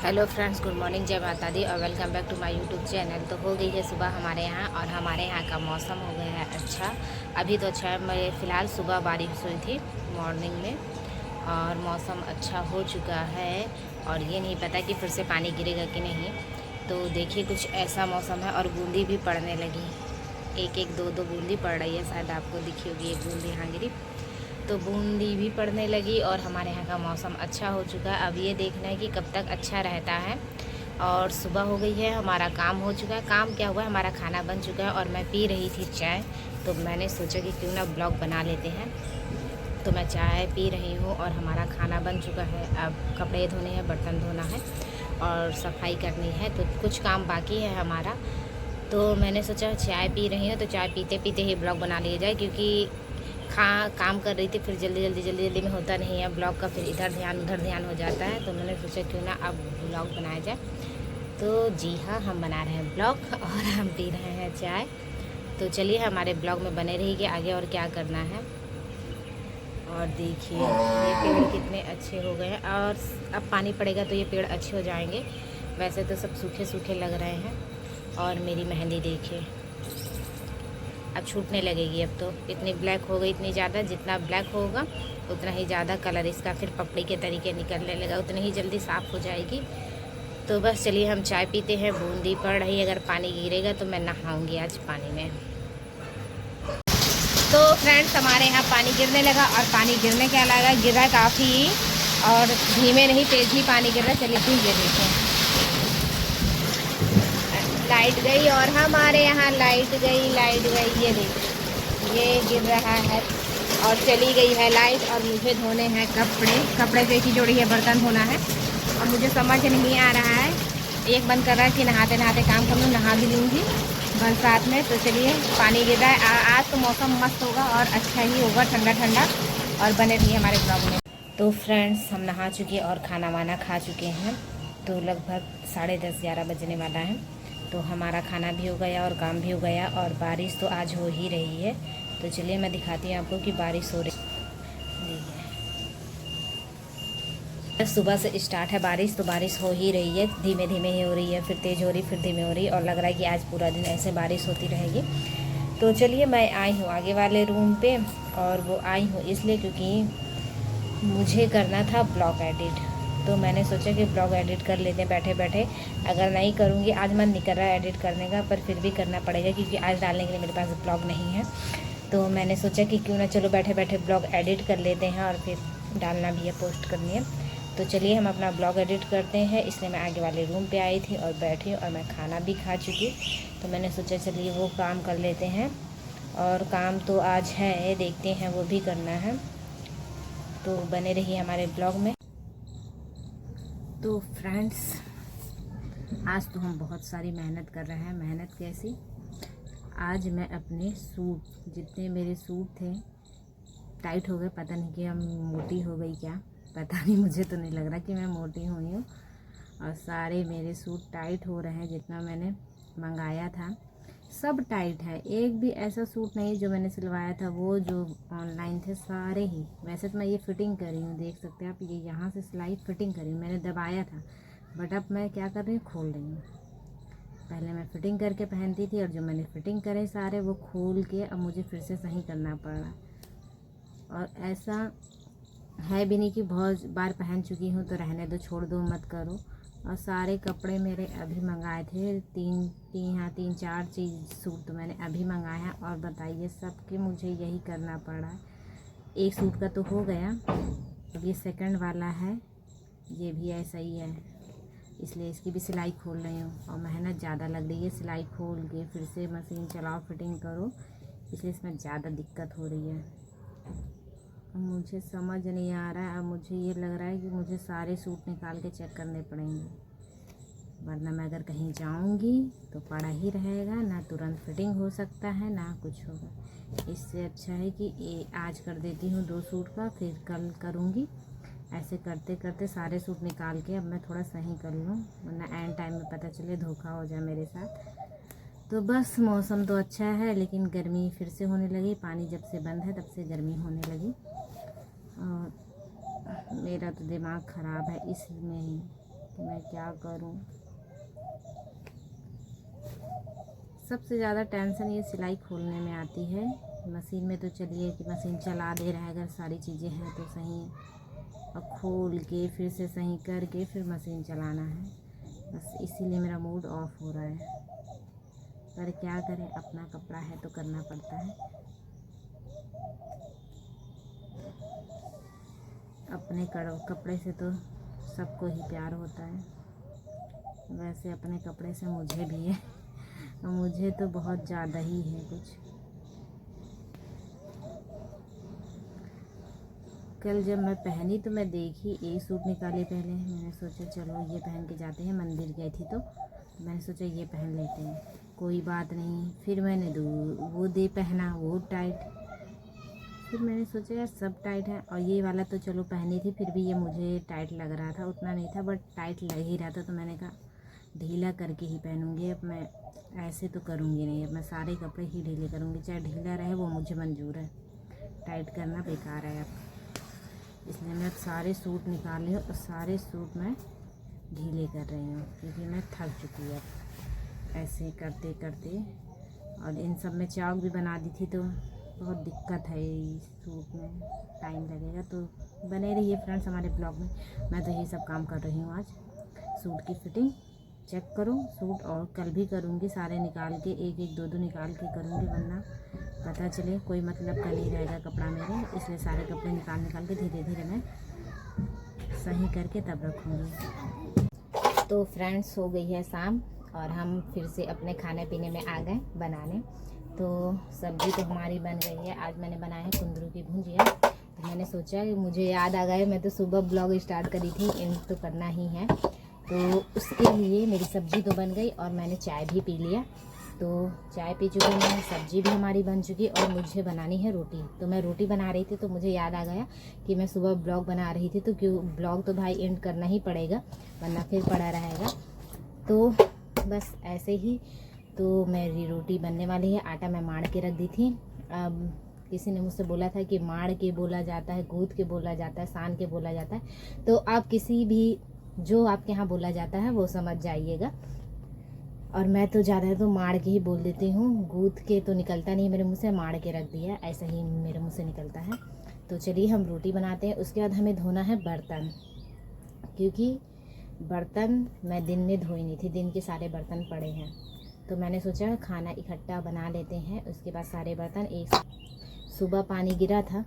Hello friends, good morning, जय माता दी और welcome back to my YouTube channel. तो हो गई है सुबह हमारे यहाँ और हमारे यहाँ का मौसम हो गया है अच्छा। अभी तो अच्छा है, मैं फ़िलहाल सुबह बारिश हुई थी मॉर्निंग में और मौसम अच्छा हो चुका है और ये नहीं पता कि फिर से पानी गिरेगा कि नहीं। तो देखिए कुछ ऐसा मौसम है और बूंदी भी पड़ने लगी, एक एक दो दो बूंदी पड़ रही है। शायद आपको दिखी होगी एक बूंदी यहाँ गिरी, तो बूंदी भी पड़ने लगी और हमारे यहाँ का मौसम अच्छा हो चुका है। अब ये देखना है कि कब तक अच्छा रहता है। और सुबह हो गई है, हमारा काम हो चुका है। काम क्या हुआ है, हमारा खाना बन चुका है और मैं पी रही थी चाय। तो मैंने सोचा कि क्यों ना ब्लॉग बना लेते हैं। तो मैं चाय पी रही हूँ और हमारा खाना बन चुका है। अब कपड़े धोने हैं, बर्तन धोना है और सफाई करनी है, तो कुछ काम बाकी है हमारा। तो मैंने सोचा चाय पी रही हूँ तो चाय पीते पीते ही ब्लॉग बना लिया जाए, क्योंकि काम कर रही थी, फिर जल्दी में होता नहीं है ब्लॉग का, फिर इधर ध्यान उधर ध्यान हो जाता है। तो मैंने सोचा क्यों ना अब ब्लॉग बनाया जाए। तो जी हाँ, हम बना रहे हैं ब्लॉग और हम पी रहे हैं चाय। तो चलिए हमारे ब्लॉग में बने रहिए आगे और क्या करना है। और देखिए ये पेड़ कितने अच्छे हो गए हैं और अब पानी पड़ेगा तो ये पेड़ अच्छे हो जाएंगे। वैसे तो सब सूखे सूखे लग रहे हैं। और मेरी मेहंदी देखिए अब छूटने लगेगी। अब तो इतनी ब्लैक हो गई, इतनी ज़्यादा, जितना ब्लैक होगा उतना ही ज़्यादा कलर इसका फिर पपड़ी के तरीके निकलने लगा, उतनी ही जल्दी साफ़ हो जाएगी। तो बस चलिए हम चाय पीते हैं। बूंदी पड़ रही, अगर पानी गिरेगा तो मैं नहाऊंगी आज पानी में। तो फ्रेंड्स हमारे यहाँ पानी गिरने लगा और पानी गिरने क्या लगा, गिरा काफ़ी और धीमे नहीं तेज़ ही पानी गिर रहा। चलिए ठीक है, देखें लाइट गई और हमारे यहाँ लाइट गई। ये देखिए ये गिर रहा है और चली गई है लाइट। और मुझे धोने हैं कपड़े तो एक ही जोड़ी है, बर्तन धोना है। और मुझे समझ नहीं आ रहा है, एक मन कर रहा है कि नहाते नहाते काम कर लूँ, नहा भी लूँगी बरसात में। तो चलिए पानी गिर रहा है। आज तो मौसम मस्त होगा और अच्छा ही होगा, ठंडा ठंडा। और बने रहिए हमारे ब्लॉग में। तो फ्रेंड्स हम नहा चुके और खाना वाना खा चुके हैं। तो लगभग 10:30-11 बजने वाला है। तो हमारा खाना भी हो गया और काम भी हो गया और बारिश तो आज हो ही रही है। तो चलिए मैं दिखाती हूँ आपको कि बारिश हो रही है। सुबह से स्टार्ट है बारिश, तो बारिश हो ही रही है, धीमे धीमे ही हो रही है, फिर तेज़ हो रही, फिर धीमे हो रही, और लग रहा है कि आज पूरा दिन ऐसे बारिश होती रहेगी। तो चलिए मैं आई हूँ आगे वाले रूम पे, और वो आई हूँ इसलिए क्योंकि मुझे करना था ब्लॉग एडिट। तो मैंने सोचा कि ब्लॉग एडिट कर लेते हैं बैठे बैठे। अगर नहीं करूँगी, आज मन नहीं कर रहा है एडिट करने का, पर फिर भी करना पड़ेगा क्योंकि आज डालने के लिए मेरे पास ब्लॉग नहीं है। तो मैंने सोचा कि क्यों ना चलो बैठे बैठे ब्लॉग एडिट कर लेते हैं और फिर डालना भी है, पोस्ट करनी है। तो चलिए हम अपना ब्लॉग एडिट करते हैं। इसलिए मैं आगे वाले रूम पे आई थी और बैठी और मैं खाना भी खा चुकी। तो मैंने सोचा चलिए वो काम कर लेते हैं, और काम तो आज है, देखते हैं वो भी करना है। तो बने रहिए हमारे ब्लॉग में। तो फ्रेंड्स आज तो हम बहुत सारी मेहनत कर रहे हैं। मेहनत कैसी, आज मैं अपने सूट, जितने मेरे सूट थे टाइट हो गए, पता नहीं कि हम मोटी हो गई क्या, पता नहीं, मुझे तो नहीं लग रहा कि मैं मोटी हुई हूँ। और सारे मेरे सूट टाइट हो रहे हैं, जितना मैंने मंगाया था सब टाइट है। एक भी ऐसा सूट नहीं जो मैंने सिलवाया था, वो जो ऑनलाइन थे सारे ही। वैसे तो मैं ये फिटिंग करी हूँ, देख सकते हैं आप, ये यहाँ से सिलाई फिटिंग करी, मैंने दबाया था, बट अब मैं क्या कर रही हूँ, खोल रही हूँ। पहले मैं फिटिंग करके पहनती थी और जो मैंने फिटिंग करे सारे वो खोल के अब मुझे फिर से सही करना पड़ रहा। और ऐसा है भी नहीं कि बहुत बार पहन चुकी हूँ तो रहने दो, छोड़ दो, मत करो। और सारे कपड़े मेरे अभी मंगाए थे, तीन चार चीज़ सूट तो मैंने अभी मंगाए हैं। और बताइए सबके मुझे यही करना पड़ा। एक सूट का तो हो गया, अब ये सेकंड वाला है, ये भी ऐसा ही है, इसलिए इसकी भी सिलाई खोल रही हूँ। और मेहनत ज़्यादा लग रही है, सिलाई खोल के फिर से मशीन चलाओ, फिटिंग करो, इसलिए इसमें ज़्यादा दिक्कत हो रही है। मुझे समझ नहीं आ रहा है। अब मुझे ये लग रहा है कि मुझे सारे सूट निकाल के चेक करने पड़ेंगे, वरना मैं अगर कहीं जाऊंगी तो पड़ा ही रहेगा, ना तुरंत फिटिंग हो सकता है ना कुछ होगा। इससे अच्छा है कि आज कर देती हूँ 2 सूट का, फिर कल करूँगी। ऐसे करते करते सारे सूट निकाल के अब मैं थोड़ा सही कर लूँ, वरना एंड टाइम में पता चले धोखा हो जाए मेरे साथ। तो बस मौसम तो अच्छा है, लेकिन गर्मी फिर से होने लगी। पानी जब से बंद है तब से गर्मी होने लगी और मेरा तो दिमाग ख़राब है इसमें ही। कि मैं क्या करूं। सबसे ज़्यादा टेंशन ये सिलाई खोलने में आती है। मशीन में तो चलिए कि मशीन चला दे रहा है, अगर सारी चीज़ें हैं तो सही है, और खोल के फिर से सही करके फिर मशीन चलाना है, बस इसीलिए मेरा मूड ऑफ हो रहा है। पर क्या करें, अपना कपड़ा है तो करना पड़ता है। अपने कपड़े से तो सबको ही प्यार होता है, वैसे अपने कपड़े से मुझे भी है, और मुझे तो बहुत ज़्यादा ही है कुछ। कल जब मैं पहनी तो मैं देखी, एक सूट निकाले पहले, मैंने सोचा चलो ये पहन के जाते हैं, मंदिर गई थी तो मैंने सोचा ये पहन लेते हैं, कोई बात नहीं। फिर मैंने वो दे पहना, वो टाइट। फिर मैंने सोचा यार सब टाइट है, और ये वाला तो चलो पहनी थी, फिर भी ये मुझे टाइट लग रहा था, उतना नहीं था बट टाइट लग ही रहा था। तो मैंने कहा ढीला करके ही पहनूंगी, अब मैं ऐसे तो करूँगी नहीं, अब मैं सारे कपड़े ही ढीले करूँगी, चाहे ढीला रहे वो मुझे मंजूर है, टाइट करना बेकार है अब। इसलिए मैं अब सारे सूट निकाल रही हूँ और सारे सूट मैं ढीले कर रही हूँ, क्योंकि मैं थक चुकी हूँ अब ऐसे करते करते। और इन सब में चाक भी बना दी थी, तो बहुत दिक्कत है इस सूट में, टाइम लगेगा। तो बने रहिए फ्रेंड्स हमारे ब्लॉग में। मैं तो यही सब काम कर रही हूँ आज, सूट की फिटिंग चेक करूँ सूट, और कल भी करूँगी, सारे निकाल के एक एक दो दो निकाल के करूँगी, वरना पता चले कोई मतलब का नहीं रहेगा कपड़ा मेरे। इसलिए सारे कपड़े निकाल के धीरे धीरे मैं सही करके तब रखूँगी। तो फ्रेंड्स हो गई है शाम, और हम फिर से अपने खाने पीने में आ गए बनाने। तो सब्ज़ी तो हमारी बन गई है। आज मैंने बनाया है कुंदरू की भुजिया। तो मैंने सोचा कि मुझे याद आ गया, मैं तो सुबह ब्लॉग स्टार्ट करी थी, इन तो करना ही है, तो उसके लिए मेरी सब्ज़ी तो बन गई और मैंने चाय भी पी लिया। तो चाय पी चुकी मैं, सब्ज़ी भी हमारी बन चुकी, और मुझे बनानी है रोटी। तो मैं रोटी बना रही थी, तो मुझे याद आ गया कि मैं सुबह ब्लॉग बना रही थी, तो क्यों ब्लॉग तो भाई एंड करना ही पड़ेगा, वरना फिर पड़ा रहेगा। तो बस ऐसे ही तो मेरी रोटी बनने वाली है। आटा मैं माड़ के रख दी थी। अब किसी ने मुझसे बोला था कि माड़ के बोला जाता है, गूँथ के बोला जाता है, सान के बोला जाता है। तो आप किसी भी जो आपके यहाँ बोला जाता है वो समझ जाइएगा। और मैं तो ज़्यादा तो माड़ के ही बोल देती हूँ, गूँथ के तो निकलता नहीं मेरे मुँह से, माड़ के रख दिया ऐसा ही मेरे मुँह से निकलता है। तो चलिए हम रोटी बनाते हैं। उसके बाद हमें धोना है बर्तन, क्योंकि बर्तन मैं दिन में धोई नहीं थी, दिन के सारे बर्तन पड़े हैं। तो मैंने सोचा खाना इकट्ठा बना लेते हैं, उसके बाद सारे बर्तन एक। सुबह पानी गिरा था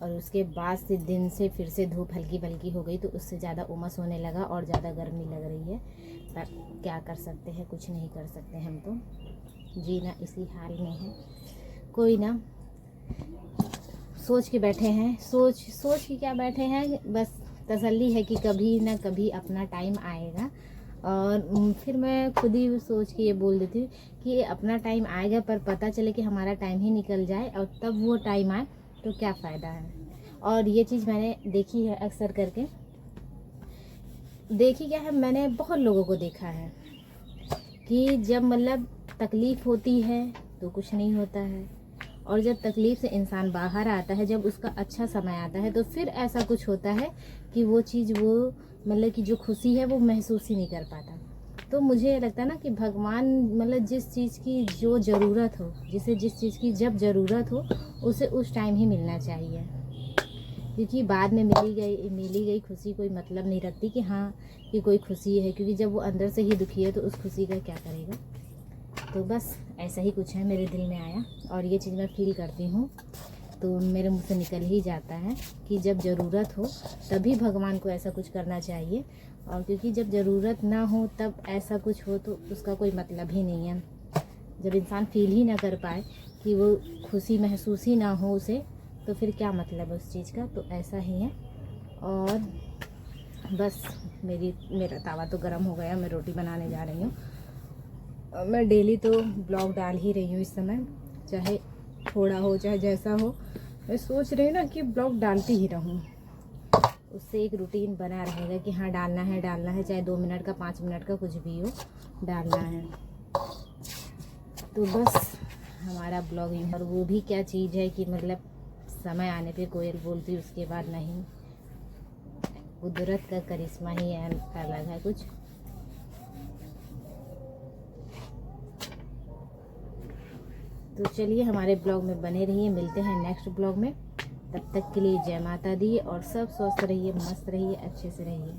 और उसके बाद से दिन से फिर से धूप हल्की बल्की हो गई, तो उससे ज़्यादा उमस होने लगा और ज़्यादा गर्मी लग रही है। पर क्या कर सकते हैं, कुछ नहीं कर सकते, हम तो जीना इसी हाल में है। कोई ना, सोच के बैठे हैं, सोच के क्या बैठे हैं, बस तसल्ली है कि कभी ना कभी अपना टाइम आएगा। और फिर मैं खुद ही सोच के ये बोल देती हूँ कि अपना टाइम आएगा, पर पता चले कि हमारा टाइम ही निकल जाए और तब वो टाइम आए तो क्या फ़ायदा है। और ये चीज़ मैंने देखी है अक्सर करके। देखी क्या है, मैंने बहुत लोगों को देखा है कि जब मतलब तकलीफ़ होती है तो कुछ नहीं होता है, और जब तकलीफ़ से इंसान बाहर आता है, जब उसका अच्छा समय आता है, तो फिर ऐसा कुछ होता है कि वो चीज़, वो मतलब कि जो खुशी है वो महसूस ही नहीं कर पाता। तो मुझे लगता है ना कि भगवान मतलब जिस चीज़ की जो ज़रूरत हो, जिसे जिस चीज़ की जब ज़रूरत हो उसे उस टाइम ही मिलना चाहिए, क्योंकि बाद में मिली गई खुशी कोई मतलब नहीं रखती कि हाँ कि कोई खुशी है, क्योंकि जब वो अंदर से ही दुखी है तो उस खुशी का क्या करेगा। तो बस ऐसा ही कुछ है मेरे दिल में आया, और ये चीज़ मैं फील करती हूँ, तो मेरे मुँह से निकल ही जाता है कि जब ज़रूरत हो तभी भगवान को ऐसा कुछ करना चाहिए। और क्योंकि जब ज़रूरत ना हो तब ऐसा कुछ हो तो उसका कोई मतलब ही नहीं है। जब इंसान फील ही ना कर पाए कि वो खुशी महसूस ही ना हो उसे, तो फिर क्या मतलब है उस चीज़ का। तो ऐसा ही है। और बस मेरा तवा तो गर्म हो गया, मैं रोटी बनाने जा रही हूँ। मैं डेली तो ब्लॉग डाल ही रही हूँ इस समय, चाहे थोड़ा हो चाहे जैसा हो। मैं सोच रही हूँ ना कि ब्लॉग डालती ही रहूँ, उससे एक रूटीन बना रहेगा कि हाँ डालना है, चाहे 2 मिनट का 5 मिनट का कुछ भी हो, डालना है। तो बस हमारा ब्लॉगिंग, और वो भी क्या चीज़ है कि मतलब समय आने पे कोयल बोलती, उसके बाद नहीं। कुदरत का करिश्मा ही अलग है कुछ। तो चलिए हमारे ब्लॉग में बने रहिए, मिलते हैं नेक्स्ट ब्लॉग में। तब तक के लिए जय माता दी, और सब स्वस्थ रहिए, मस्त रहिए, अच्छे से रहिए।